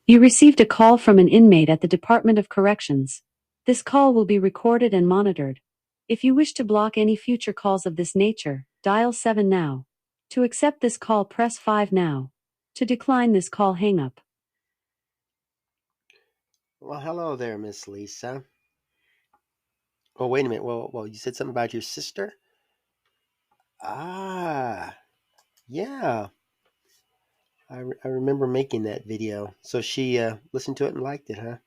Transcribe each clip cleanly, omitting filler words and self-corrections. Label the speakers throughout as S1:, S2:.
S1: You received a call from an inmate at the Department of Corrections. This call will be recorded and monitored. If you wish to block any future calls of this nature, dial 7 now. To accept this call, press 5 now. To decline this call, hang up.
S2: Well, hello there, Miss Lisa. Oh, wait a minute. Well, you said something about your sister? Ah, yeah. I remember making that video. So she listened to it and liked it, huh?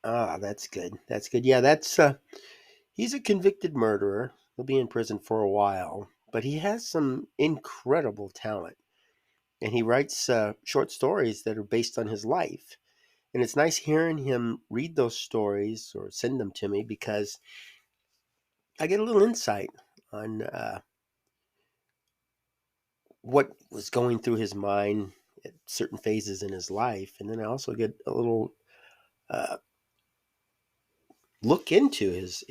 S2: Ah, that's good. That's good. Yeah, he's a convicted murderer. He'll be in prison for a while, but he has some incredible talent, and he writes short stories that are based on his life. And it's nice hearing him read those stories or send them to me because I get a little insight on what was going through his mind at certain phases in his life, and then I also get a little uh, look into his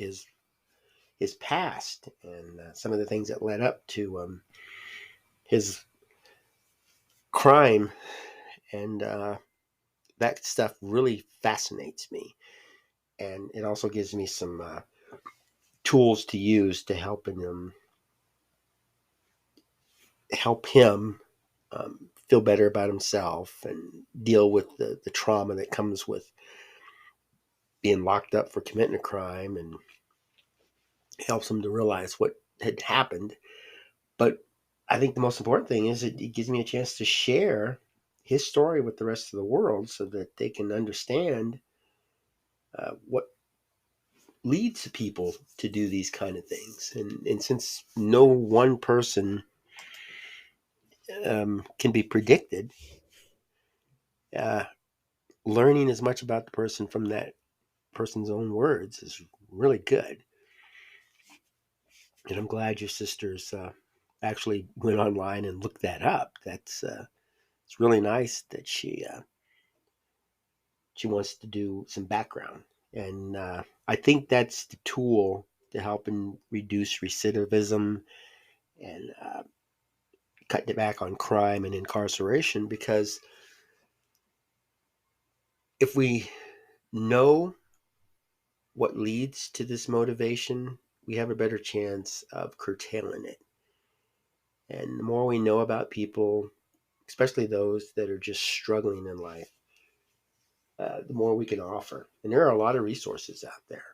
S2: past and some of the things that led up to his crime, and that stuff really fascinates me, and it also gives me some tools to use to help him feel better about himself and deal with the trauma that comes with being locked up for committing a crime, and helps him to realize what had happened. But I think the most important thing is it gives me a chance to share his story with the rest of the world so that they can understand what leads people to do these kind of things. And since no one person can be predicted, uh, learning as much about the person from that person's own words is really good. And I'm glad your sisters actually went online and looked that up. It's really nice that she wants to do some background, and I think that's the tool to help and reduce recidivism and cut back on crime and incarceration. Because if we know what leads to this motivation, we have a better chance of curtailing it. And the more we know about people, especially those that are just struggling in life, the more we can offer. And there are a lot of resources out there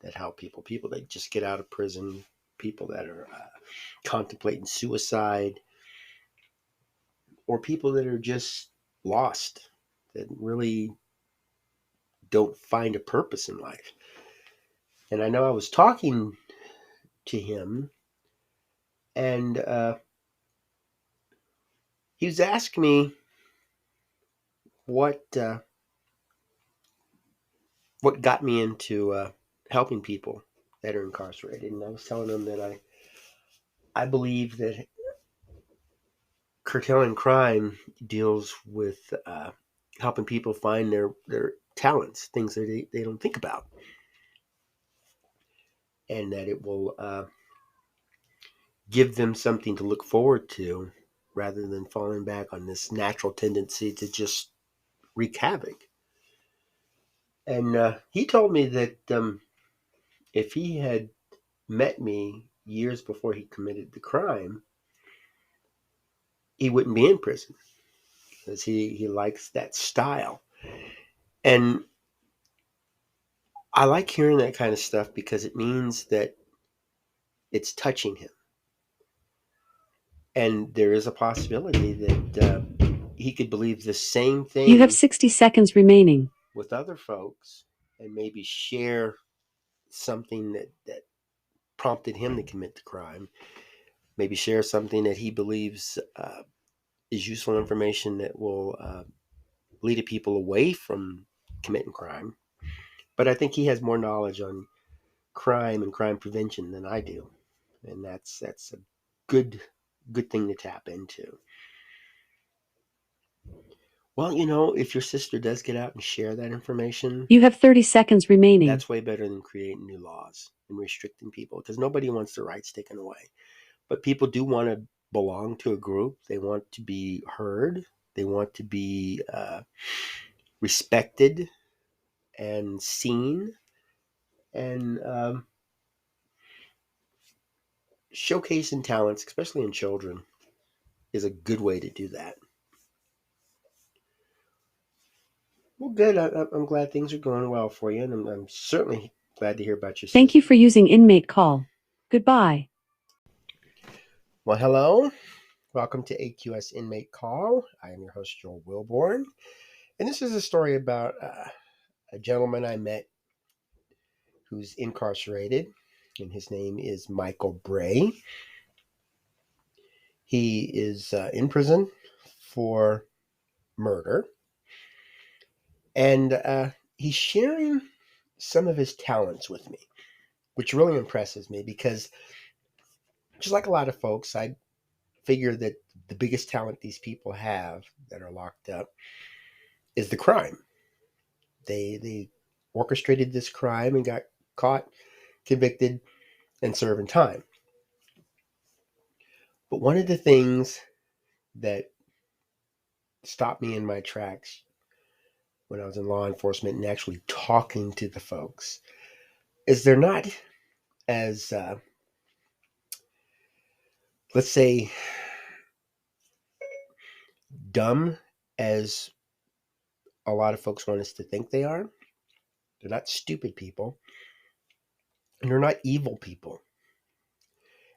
S2: that help people that just get out of prison, people that are contemplating suicide, or people that are just lost, that really don't find a purpose in life. And I know I was talking to him, and he was asking me what what got me into helping people that are incarcerated. And I was telling him that I believe that curtailing crime deals with helping people find their talents, things that they don't think about, and that it will give them something to look forward to rather than falling back on this natural tendency to just wreak havoc. And he told me that if he had met me years before he committed the crime, he wouldn't be in prison because he likes that style. And I like hearing that kind of stuff because it means that it's touching him. And there is a possibility that he could believe the same
S1: You have
S2: thing
S1: 60 seconds remaining.
S2: with other folks and maybe share something that prompted him to commit the crime. Maybe share something that he believes is useful information that will lead people away from committing crime. But I think he has more knowledge on crime and crime prevention than I do, and that's a good good thing to tap into. Well, if your sister does get out and share that information,
S1: You have 30 seconds remaining.
S2: that's way better than creating new laws and restricting people because nobody wants their rights taken away. But people do want to belong to a group. They want to be heard. They want to be respected and seen, and showcasing talents, especially in children, is a good way to do that. Well, good. I'm glad things are going well for you, and I'm certainly glad to hear about your
S1: Thank you
S2: sister.
S1: for using Inmate Call. Goodbye.
S2: Well, hello. Welcome to AQS Inmate Call. I am your host, Joel Wilborn. And this is a story about a gentleman I met who's incarcerated, and his name is Michael Bray. He is in prison for murder, and he's sharing some of his talents with me, which really impresses me because, just like a lot of folks, I figure that the biggest talent these people have that are locked up is the crime. They orchestrated this crime and got caught, convicted, and serving time. But one of the things that stopped me in my tracks when I was in law enforcement and actually talking to the folks is they're not as, let's say, dumb as a lot of folks want us to think they are. They're not stupid people, and they're not evil people,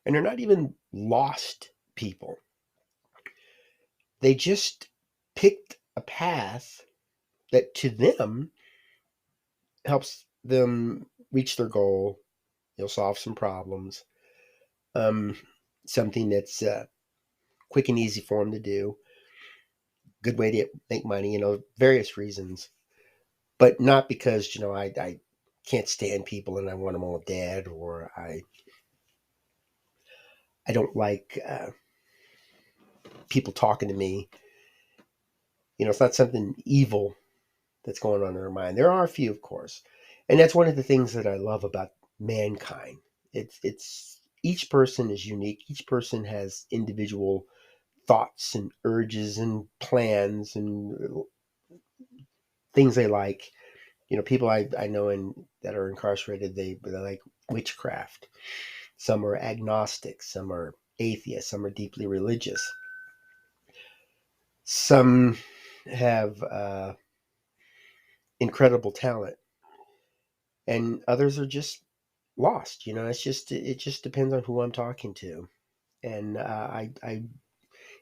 S2: and they're not even lost people. They just picked a path that to them helps them reach their goal. You'll solve some problems. Um, Something that's quick and easy for them to do. Good way to make money. Various reasons, but not because I can't stand people and I want them all dead, or I don't like people talking to me. It's not something evil that's going on in their mind. There are a few, of course, and that's one of the things that I love about mankind. It's each person is unique. Each person has individual thoughts and urges and plans and things they like. People I know that are incarcerated, they like witchcraft. Some are agnostic. Some are atheists. Some are deeply religious. Some have incredible talent, and others are just lost. It just depends on who I'm talking to, and I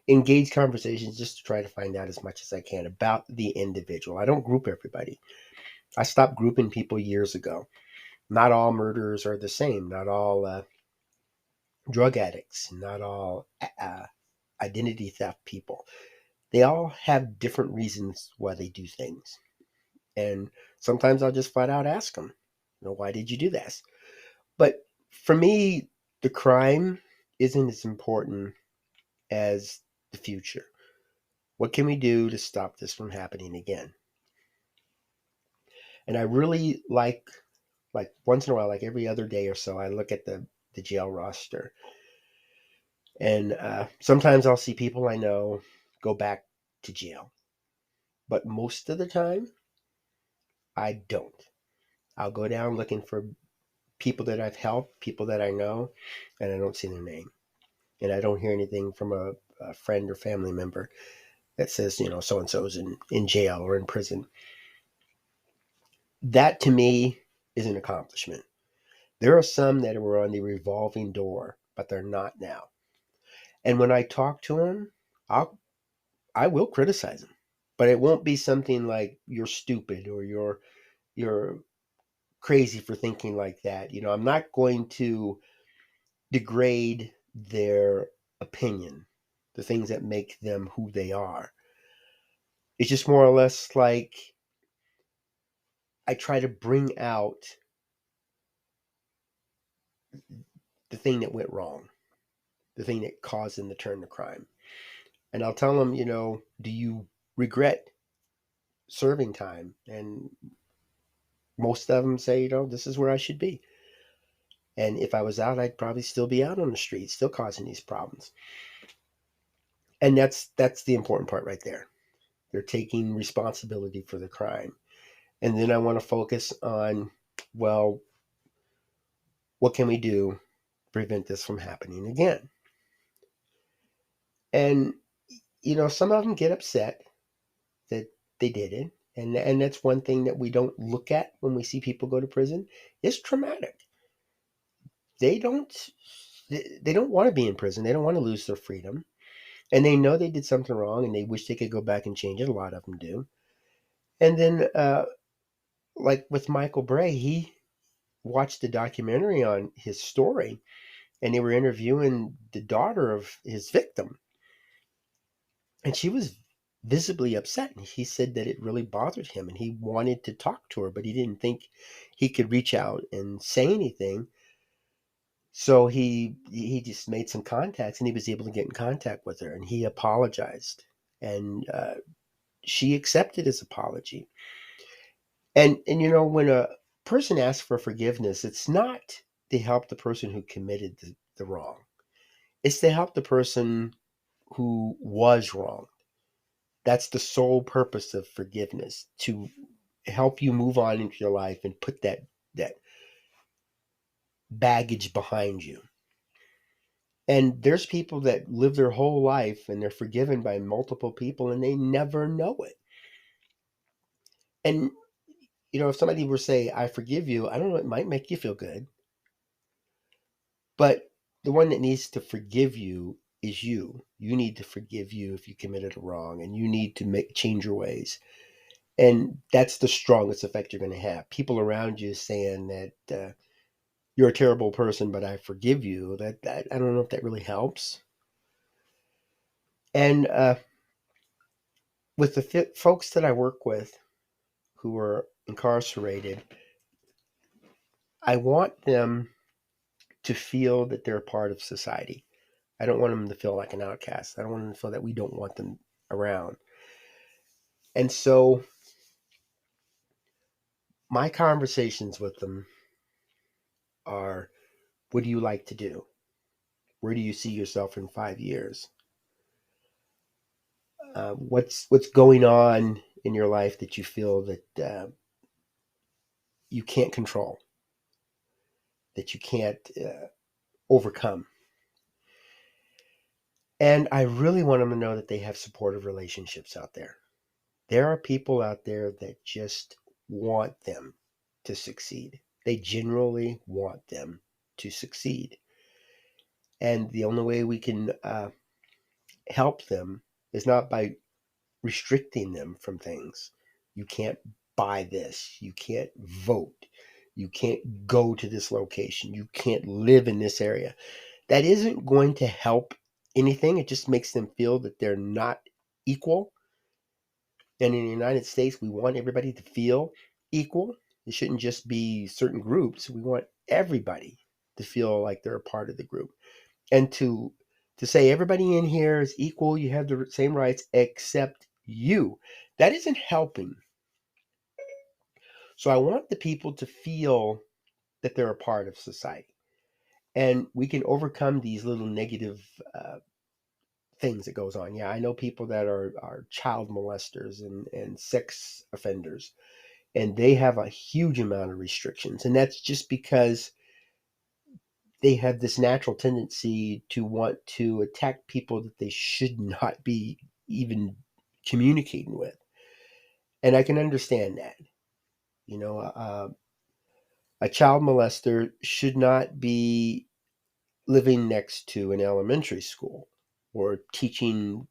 S2: engage conversations just to try to find out as much as I can about the individual. I don't group everybody. I stopped grouping people years ago. Not all murderers are the same. Not all drug addicts. Not all identity theft people. They all have different reasons why they do things. And sometimes I'll just flat out ask them, why did you do this? But for me, the crime isn't as important as the future. What can we do to stop this from happening again? And I really like once in a while, like every other day or so, I look at the jail roster, and sometimes I'll see people I know go back to jail, but most of the time I don't. I'll go down looking for people that I've helped, people that I know, and I don't see their name, and I don't hear anything from a friend or family member that says so and so's in jail or in prison. That to me is an accomplishment. There are some that were on the revolving door, but they're not now. And when I talk to them, I will criticize them, but it won't be something like you're stupid or you're crazy for thinking like that. I'm not going to degrade their opinion, the things that make them who they are. It's just more or less like I try to bring out the thing that went wrong, the thing that caused them to turn to crime. And I'll tell them, do you regret serving time? And most of them say, this is where I should be. And if I was out, I'd probably still be out on the street, still causing these problems. And that's the important part right there. They're taking responsibility for the crime. And then I want to focus on, well, what can we do to prevent this from happening again? And, some of them get upset that they did it. And that's one thing that we don't look at when we see people go to prison. It's traumatic. They don't they don't want to be in prison. They don't want to lose their freedom. And they know they did something wrong and they wish they could go back and change it. A lot of them do. And then like with Michael Bray, he watched a documentary on his story and they were interviewing the daughter of his victim. And she was visibly upset. And he said that it really bothered him and he wanted to talk to her, but he didn't think he could reach out and say anything. So he just made some contacts and he was able to get in contact with her and he apologized. And she accepted his apology. And when a person asks for forgiveness, it's not to help the person who committed the wrong. It's to help the person who was wrong. That's the sole purpose of forgiveness, to help you move on into your life and put that baggage behind you. And there's people that live their whole life and they're forgiven by multiple people and they never know it. And if somebody were to say, I forgive you, I don't know, it might make you feel good. But the one that needs to forgive you is you. You need to forgive you if you committed a wrong, and you need to change your ways. And that's the strongest effect you're going to have. People around you saying that you're a terrible person, but I forgive you. That I don't know if that really helps. And with the folks that I work with who are incarcerated, I want them to feel that they're a part of society. I don't want them to feel like an outcast. I don't want them to feel that we don't want them around. And so my conversations with them are, what do you like to do? Where do you see yourself in 5 years? What's going on in your life that you feel that you can't control, that you can't overcome? And I really want them to know that they have supportive relationships out there. There are people out there that just want them to succeed. They genuinely want them to succeed. And the only way we can help them is not by restricting them from things. You can't buy this. You can't vote. You can't go to this location. You can't live in this area. That isn't going to help anything. It just makes them feel that they're not equal. And in the United States, we want everybody to feel equal. It shouldn't just be certain groups. We want everybody to feel like they're a part of the group. And to say everybody in here is equal, you have the same rights except you. That isn't helping. So I want the people to feel that they're a part of society. And we can overcome these little negative things that goes on. Yeah, I know people that are child molesters and sex offenders, and they have a huge amount of restrictions. And that's just because they have this natural tendency to want to attack people that they should not be even communicating with. And I can understand that. You know, a child molester should not be living next to an elementary school or teaching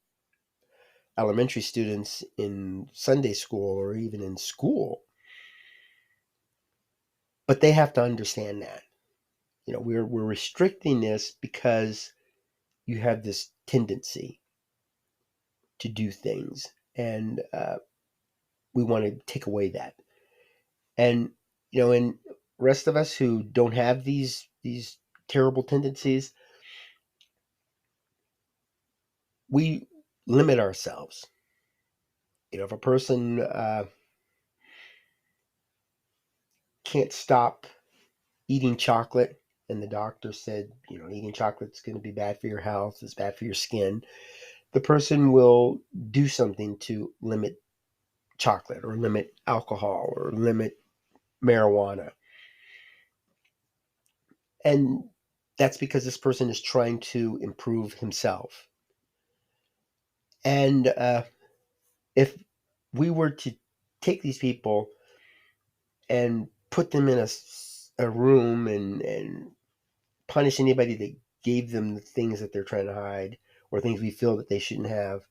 S2: elementary students in Sunday school or even in school. But they have to understand that. We're restricting this because you have this tendency to do things, and we want to take away that. And and rest of us who don't have these terrible tendencies, we limit ourselves. If a person can't stop eating chocolate, and the doctor said, eating chocolate's going to be bad for your health, it's bad for your skin, the person will do something to limit chocolate or limit alcohol or limit marijuana. And that's because this person is trying to improve himself. And if we were to take these people and put them in a room and punish anybody that gave them the things that they're trying to hide or things we feel that they shouldn't have,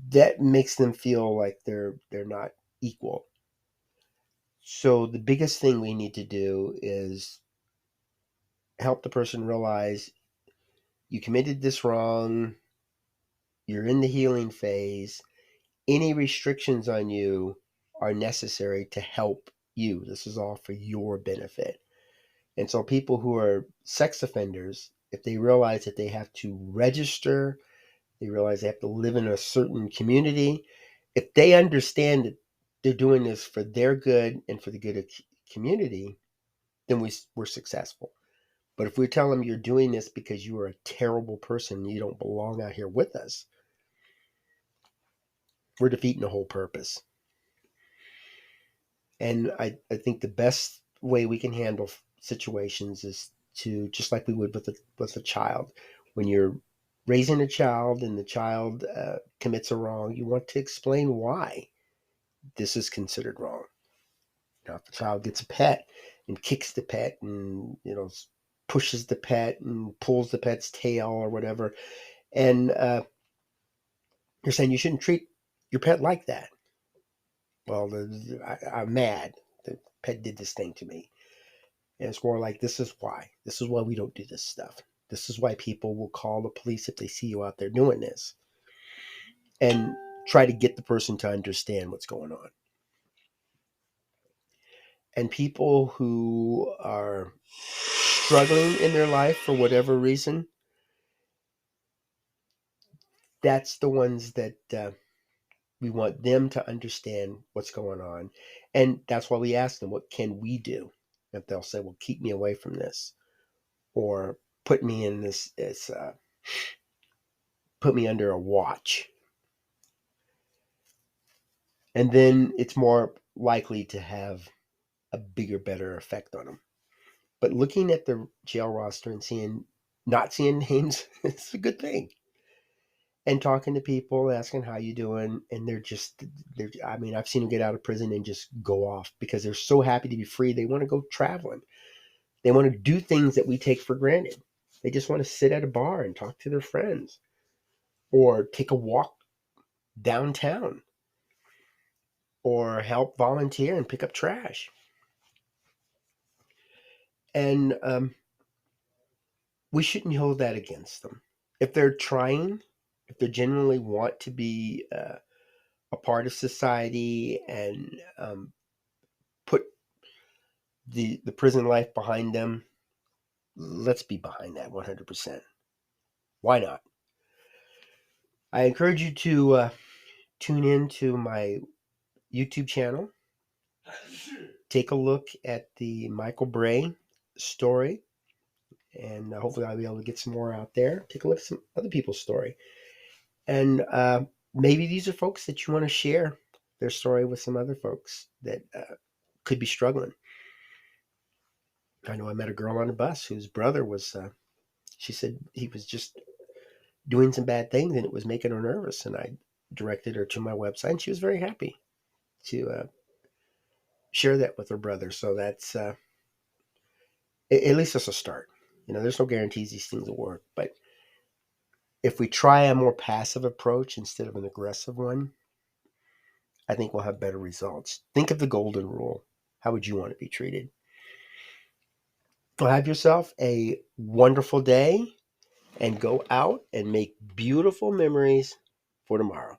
S2: that makes them feel like they're not equal. So the biggest thing we need to do is help the person realize you committed this wrong, you're in the healing phase. Any restrictions on you are necessary to help you. This is all for your benefit. And so people who are sex offenders, if they realize that they have to register, they realize they have to live in a certain community, if they understand that they're doing this for their good and for the good of the community, then we're successful. But if we tell them you're doing this because you are a terrible person, you don't belong out here with us, we're defeating the whole purpose. And I think the best way we can handle situations is to, just like we would with a child. When you're raising a child and the child commits a wrong, you want to explain why this is considered wrong. Now, if the child gets a pet and kicks the pet and pushes the pet and pulls the pet's tail or whatever, and you're saying you shouldn't treat your pet like that. Well, I'm mad. The pet did this thing to me. And it's more like, this is why. This is why we don't do this stuff. This is why people will call the police if they see you out there doing this. And try to get the person to understand what's going on. And people who are struggling in their life for whatever reason, that's the ones that we want them to understand what's going on. And that's why we ask them, what can we do? If they'll say, well, keep me away from this, or put me in this put me under a watch. And then it's more likely to have a bigger, better effect on them. But looking at the jail roster and not seeing names, it's a good thing. And talking to people, asking how you doing, and I mean, I've seen them get out of prison and just go off because they're so happy to be free. They want to go traveling. They want to do things that we take for granted. They just want to sit at a bar and talk to their friends or take a walk downtown or help volunteer and pick up trash. And we shouldn't hold that against them. If they're trying, if they genuinely want to be a part of society and put the prison life behind them, let's be behind that 100%. Why not? I encourage you to tune in to my YouTube channel. Take a look at the Michael Bray story, and hopefully I'll be able to get some more out there. Take a look at some other people's story. And maybe these are folks that you want to share their story with some other folks that could be struggling. I know I met a girl on a bus whose brother was, she said he was just doing some bad things and it was making her nervous. And I directed her to my website and she was very happy to share that with her brother. So that's, at least it's a start. There's no guarantees these things will work, but if we try a more passive approach instead of an aggressive one, I think we'll have better results. Think of the golden rule. How would you want to be treated? Well, have yourself a wonderful day and go out and make beautiful memories for tomorrow.